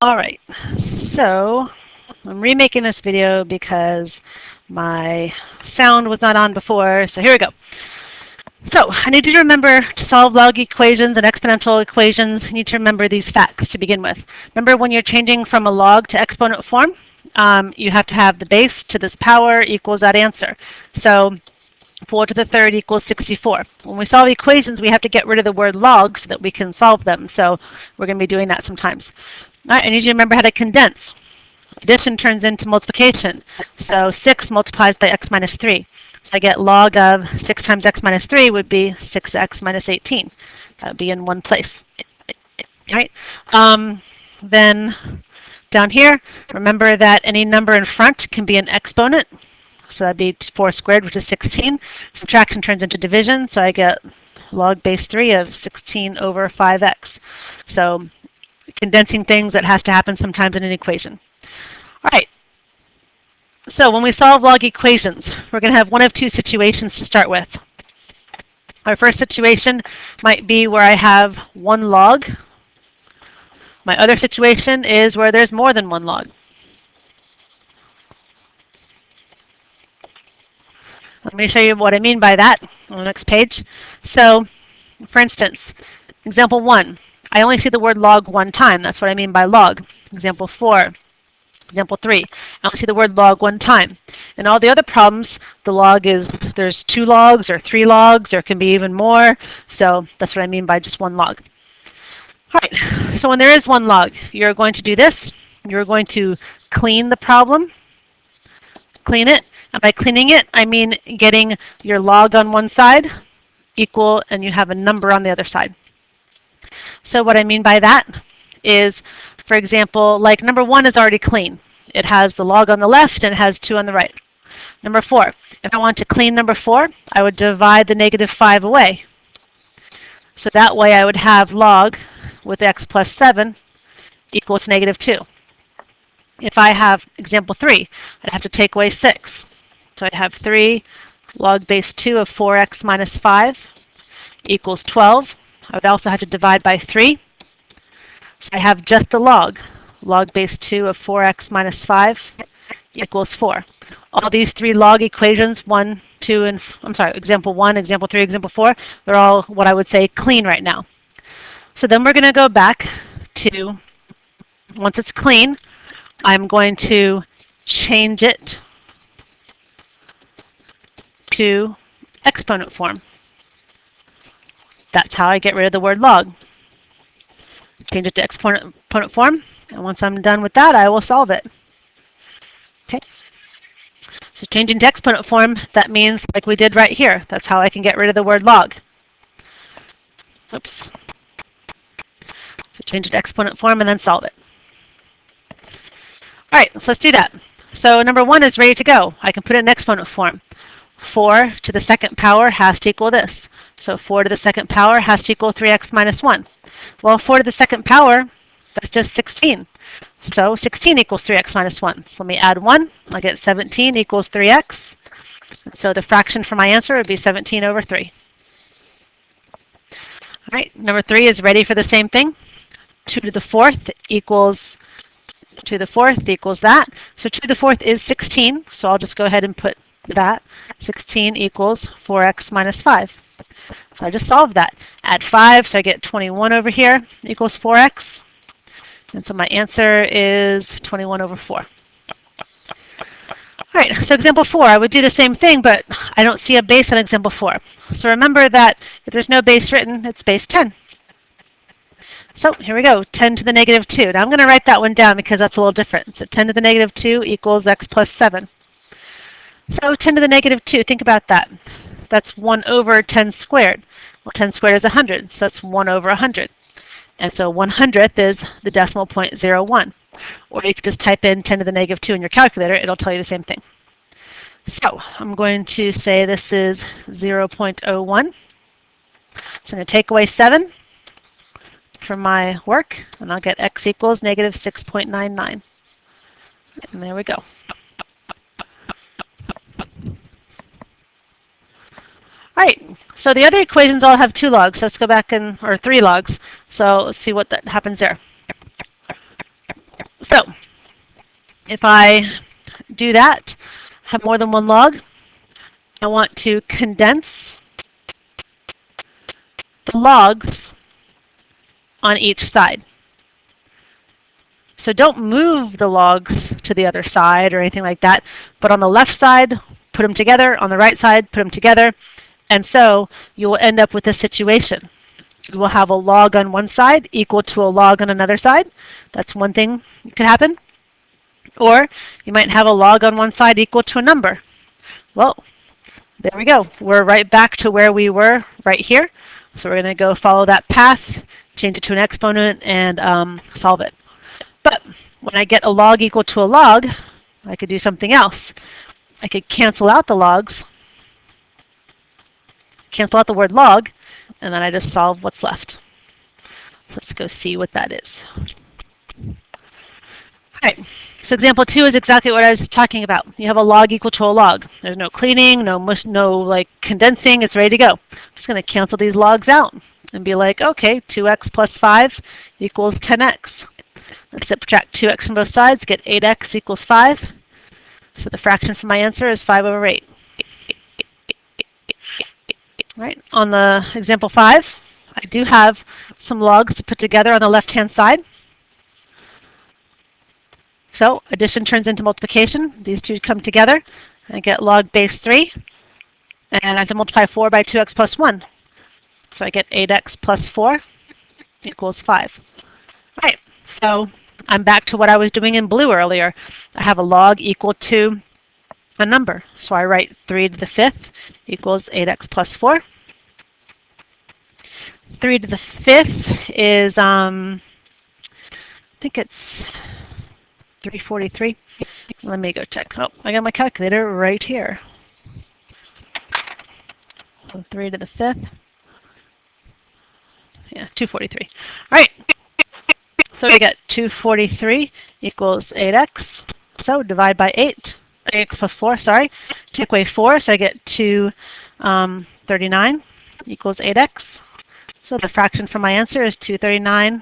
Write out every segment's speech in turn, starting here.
All right, so I'm remaking this video because my sound was not on before, so here we go. So I need you to remember to solve log equations and exponential equations, you need to remember these facts to begin with. Remember when you're changing from a log to exponent form, you have to have the base to this power equals that answer. So 4 to the third equals 64. When we solve equations, we have to get rid of the word log so that we can solve them. So we're going to be doing that sometimes. All right, I need you to remember how to condense. Addition turns into multiplication. So 6 multiplies by x minus 3. So I get log of 6 times x minus 3 would be 6x minus 18. That would be in one place. All right. Then down here, remember that any number in front can be an exponent. So that'd be 4 squared, which is 16. Subtraction turns into division, so I get log base 3 of 16 over 5x. So condensing things, that has to happen sometimes in an equation. All right. So when we solve log equations, we're going to have one of two situations to start with. Our first situation might be where I have one log. My other situation is where there's more than one log. Let me show you what I mean by that on the next page. So, for instance, example 1, I only see the word log one time. That's what I mean by log. Example 4, example 3, I only see the word log one time. In all the other problems, the log is, there's 2 logs or 3 logs, or it can be even more. So that's what I mean by just one log. All right, so when there is one log, you're going to do this. You're going to clean the problem, clean it. And by cleaning it, I mean getting your log on one side equal, and you have a number on the other side. So what I mean by that is, for example, like number 1 is already clean. It has the log on the left and it has 2 on the right. Number 4, if I want to clean number 4, I would divide the negative 5 away. So that way I would have log with x plus 7 equals negative 2. If I have example 3, I'd have to take away 6. So I'd have 3 log base 2 of 4x minus 5 equals 12. I would also have to divide by 3. So I have just the log. Log base 2 of 4x minus 5 equals 4. All these 3 log equations, 1, 2, and example 1, example 3, example 4, they're all what I would say clean right now. So then we're going to go back to, once it's clean, I'm going to change it to exponent form. That's how I get rid of the word log. Change it to exponent form, and once I'm done with that, I will solve it. Okay. So changing to exponent form, that means like we did right here. That's how I can get rid of the word log. Oops. So change it to exponent form and then solve it. All right, so let's do that. So number 1 is ready to go. I can put it in exponent form. 4 to the second power has to equal this. So 4 to the second power has to equal 3x minus 1. Well, 4 to the second power, that's just 16. So 16 equals 3x minus 1. So let me add 1. I'll get 17 equals 3x. And so the fraction for my answer would be 17 over 3. All right, number 3 is ready for the same thing. 2 to the 4th equals 2 to the 4th equals that. So 2 to the 4th is 16. So I'll just go ahead and put that. 16 equals 4x minus 5. So I just solved that. Add 5, so I get 21 over here equals 4x. And so my answer is 21 over 4. All right, so example 4, I would do the same thing, but I don't see a base in example 4. So remember that if there's no base written, it's base 10. So here we go, 10 to the negative 2. Now I'm going to write that one down because that's a little different. So 10 to the negative 2 equals x plus 7. So 10 to the negative 2, think about that. That's 1 over 10 squared. Well, 10 squared is 100, so that's 1 over 100. And so 1/100th is the decimal point 0.01. Or you could just type in 10 to the negative 2 in your calculator. It'll tell you the same thing. So I'm going to say this is 0.01. So I'm going to take away 7 from my work, and I'll get x equals negative 6.99. And there we go. All right, so the other equations all have 2 logs. So let's go back or 3 logs. So let's see what that happens there. So if I do that, have more than one log, I want to condense the logs on each side. So don't move the logs to the other side or anything like that, but on the left side, put them together, on the right side, put them together, and so you will end up with this situation. You will have a log on one side equal to a log on another side. That's one thing that could happen. Or you might have a log on one side equal to a number. Well, there we go. We're right back to where we were right here. So we're going to go follow that path, change it to an exponent, and solve it. But when I get a log equal to a log, I could do something else. I could cancel out the logs, cancel out the word log, and then I just solve what's left. So let's go see what that is. All right, so example 2 is exactly what I was talking about. You have a log equal to a log. There's no cleaning, no like condensing, it's ready to go. I'm just going to cancel these logs out and be like, okay, 2x plus 5 equals 10x. Let's subtract 2x from both sides, get 8x equals 5. So the fraction for my answer is 5 over 8. All right, on the example 5, I do have some logs to put together on the left-hand side. So addition turns into multiplication. These two come together. I get log base 3. And I have to multiply 4 by 2x plus 1. So I get 8x plus 4 equals 5. All right, so I'm back to what I was doing in blue earlier. I have a log equal to a number. So I write 3 to the 5th equals 8x plus 4. 3 to the 5th is, I think it's 343. Let me go check. Oh, I got my calculator right here. So 3 to the 5th. Yeah, 243. All right. So we get 243 equals 8x. So divide by 8. 8x plus 4, sorry. Take away 4, so I get 239 equals 8x. So the fraction for my answer is 239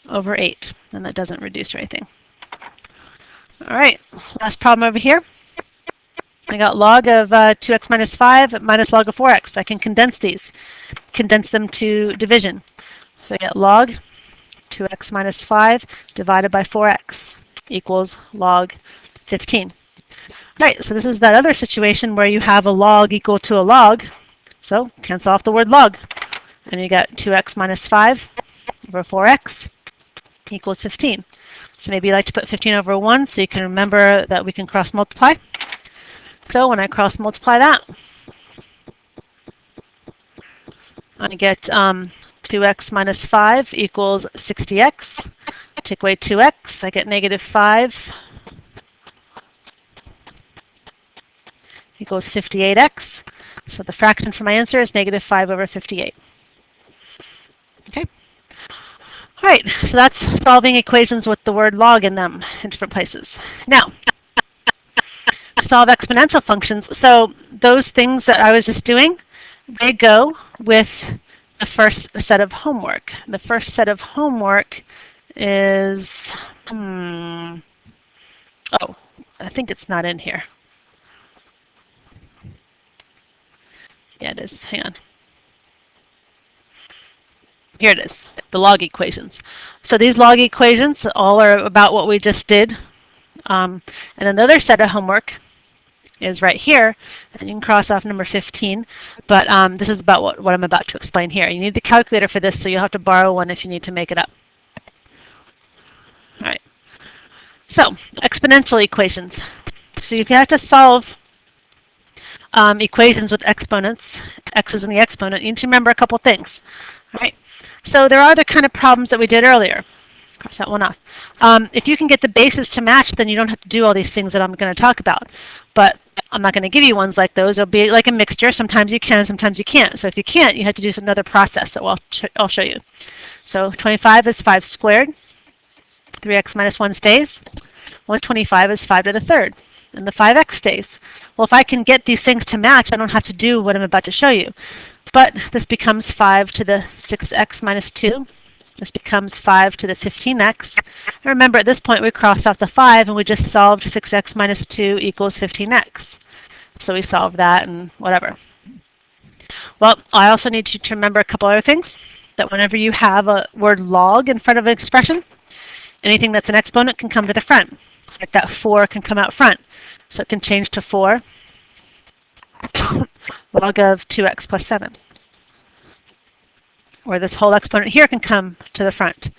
over 8. And that doesn't reduce or anything. All right, last problem over here. I got log of 2x minus 5 minus log of 4x. I can condense these, condense them to division. So I get log 2x minus 5 divided by 4x equals log 15. All right, so this is that other situation where you have a log equal to a log. So cancel off the word log. And you get 2x minus 5 over 4x equals 15. So maybe you like to put 15 over 1 so you can remember that we can cross multiply. So when I cross multiply that, I get 2x minus 5 equals 60x. Take away 2x, I get negative 5 equals 58x. So the fraction for my answer is negative 5 over 58. Okay. All right, so that's solving equations with the word log in them in different places. Now, to solve exponential functions, so those things that I was just doing, they go with the first set of homework. The first set of homework is, oh, I think it's not in here. Yeah, it is. Hang on. Here it is, the log equations. So these log equations all are about what we just did. And another set of homework is right here. And you can cross off number 15. But this is about what I'm about to explain here. You need the calculator for this, so you'll have to borrow one if you need to make it up. All right. So exponential equations. So if you have to solve equations with exponents, x is in the exponent, you need to remember a couple things. All right. So there are the kind of problems that we did earlier. Cross that one off. If you can get the bases to match, then you don't have to do all these things that I'm going to talk about. But I'm not going to give you ones like those. It'll be like a mixture. Sometimes you can, sometimes you can't. So if you can't, you have to do another process that I'll show you. So 25 is 5 squared. 3x minus 1 stays. 125 is 5 to the third. And the 5x stays. Well, if I can get these things to match, I don't have to do what I'm about to show you. But this becomes 5 to the 6x minus 2. This becomes 5 to the 15x. And remember, at this point, we crossed off the 5, and we just solved 6x minus 2 equals 15x. So we solved that and whatever. Well, I also need you to remember a couple other things. That whenever you have a word log in front of an expression, anything that's an exponent can come to the front. So like that 4 can come out front. So it can change to 4 log of 2x plus 7. Or this whole exponent here can come to the front.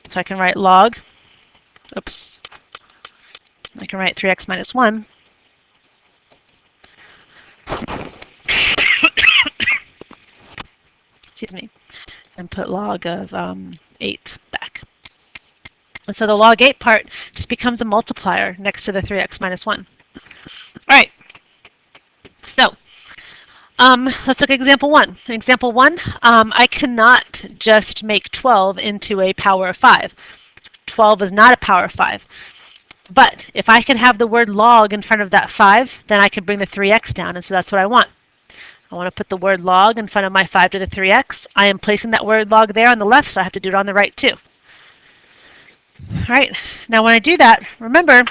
So I can write log, oops, I can write 3x minus 1. Excuse me, and put log of 8 back. And so the log 8 part just becomes a multiplier next to the 3x minus 1. All right, so let's look at example 1. In example 1, I cannot just make 12 into a power of 5. 12 is not a power of 5. But if I can have the word log in front of that 5, then I can bring the 3x down, and so that's what I want. I want to put the word log in front of my 5 to the 3x. I am placing that word log there on the left, so I have to do it on the right too. All right, now when I do that, remember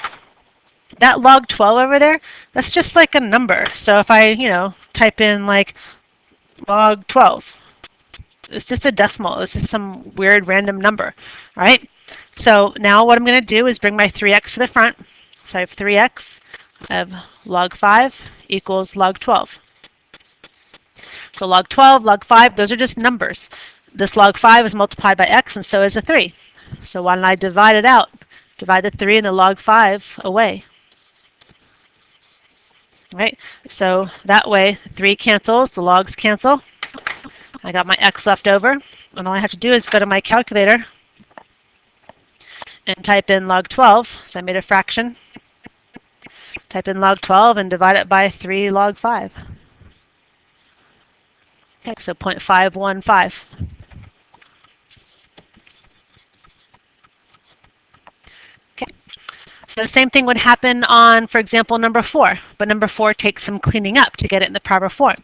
that log 12 over there, that's just like a number. So if I, type in like log 12, it's just a decimal. It's just some weird random number, all right? So now what I'm going to do is bring my 3x to the front. So I have 3x of log 5 equals log 12. So log 12, log 5, those are just numbers. This log 5 is multiplied by x, and so is a 3. So why don't I divide it out? Divide the 3 and the log 5 away. Right? So that way, 3 cancels, the logs cancel. I got my x left over, and all I have to do is go to my calculator and type in log 12. So I made a fraction. Type in log 12 and divide it by 3 log 5. Okay, so 0.515. Okay, so the same thing would happen on, for example, number 4. But number 4 takes some cleaning up to get it in the proper form.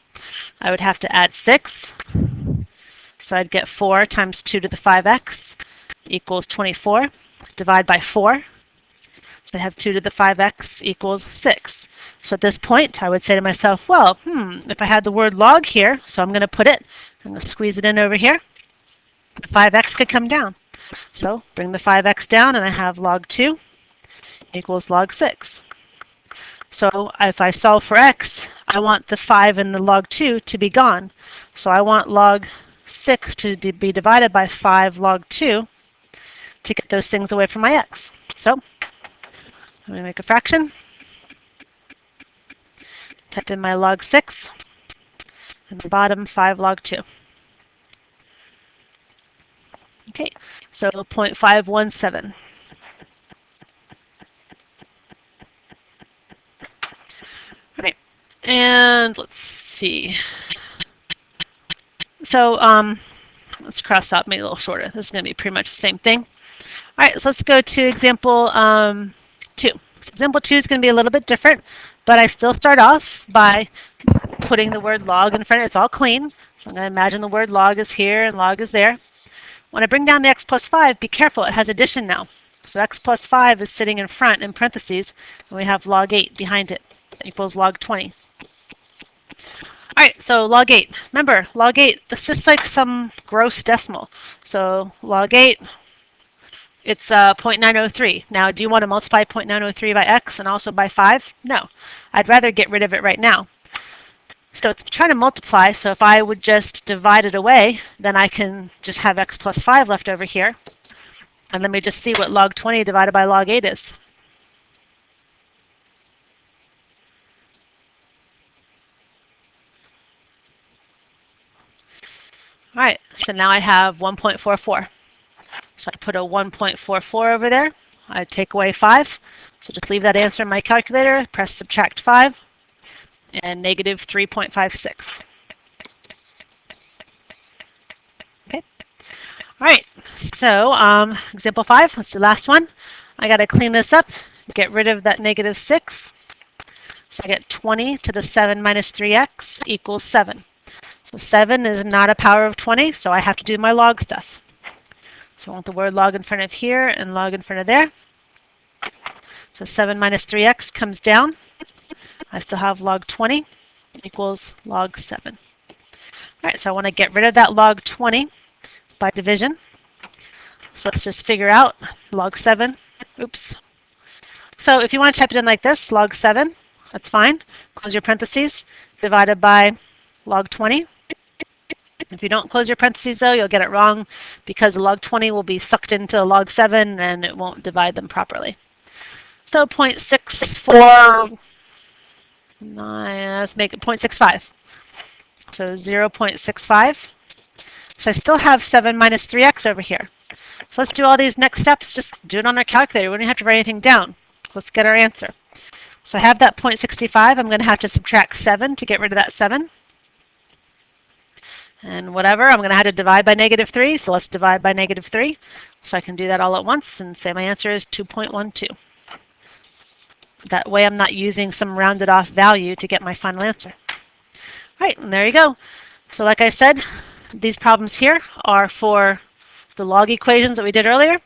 I would have to add 6. So I'd get 4 times 2 to the 5x equals 24. Divide by 4. So I have 2 to the 5x equals 6. So at this point, I would say to myself, well, if I had the word log here, so I'm going to put it, I'm going to squeeze it in over here, the 5x could come down. So bring the 5x down, and I have log 2 equals log 6. So if I solve for x, I want the 5 and the log 2 to be gone. So I want log 6 to be divided by 5 log 2 to get those things away from my x. So I'm going to make a fraction. Type in my log 6, and the bottom 5 log 2. Okay, so 0.517. Okay, and let's see. So let's cross out, make it a little shorter. This is going to be pretty much the same thing. All right, so let's go to example 2. So example 2 is going to be a little bit different, but I still start off by putting the word log in front. It's all clean. So I'm going to imagine the word log is here and log is there. When I bring down the x plus 5, be careful, it has addition now. So x plus 5 is sitting in front in parentheses, and we have log 8 behind it. That equals log 20. All right, so log 8. Remember, log 8, that's just like some gross decimal. So log 8, it's 0.903. Now, do you want to multiply 0.903 by x and also by 5? No. I'd rather get rid of it right now. So it's trying to multiply, so if I would just divide it away, then I can just have x plus 5 left over here. And let me just see what log 20 divided by log 8 is. All right, so now I have 1.44. So I put a 1.44 over there. I take away 5. So just leave that answer in my calculator, press subtract 5, and negative 3.56. Okay. All right, so example 5, let's do the last one. I got to clean this up, get rid of that negative 6. So I get 20 to the 7 minus 3x equals 7. So 7 is not a power of 20, so I have to do my log stuff. So I want the word log in front of here and log in front of there. So 7 minus 3x comes down. I still have log 20 equals log 7. All right, so I want to get rid of that log 20 by division. So let's just figure out log 7. Oops. So if you want to type it in like this, log 7, that's fine. Close your parentheses, divided by log 20. If you don't close your parentheses, though, you'll get it wrong because log 20 will be sucked into log 7 and it won't divide them properly. So 0.649, let's make it 0.65. So 0.65. So I still have 7 minus 3x over here. So let's do all these next steps. Just do it on our calculator. We don't have to write anything down. Let's get our answer. So I have that 0.65. I'm going to have to subtract 7 to get rid of that 7. And whatever, I'm going to have to divide by -3. So let's divide by -3. So I can do that all at once and say my answer is 2.12. That way I'm not using some rounded off value to get my final answer. All right, and there you go. So like I said, these problems here are for the log equations that we did earlier.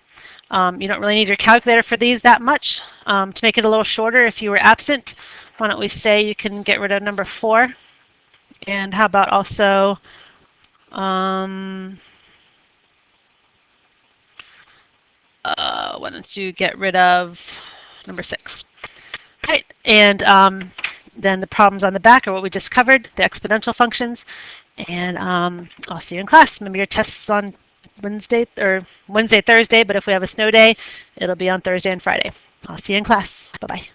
You don't really need your calculator for these that much. To make it a little shorter, if you were absent, why don't we say you can get rid of number 4? And how about also why don't you get rid of number 6? Right, and then the problems on the back are what we just covered, the exponential functions. And I'll see you in class. Remember your tests on Wednesday, Thursday, but if we have a snow day, it'll be on Thursday and Friday. I'll see you in class. Bye-bye.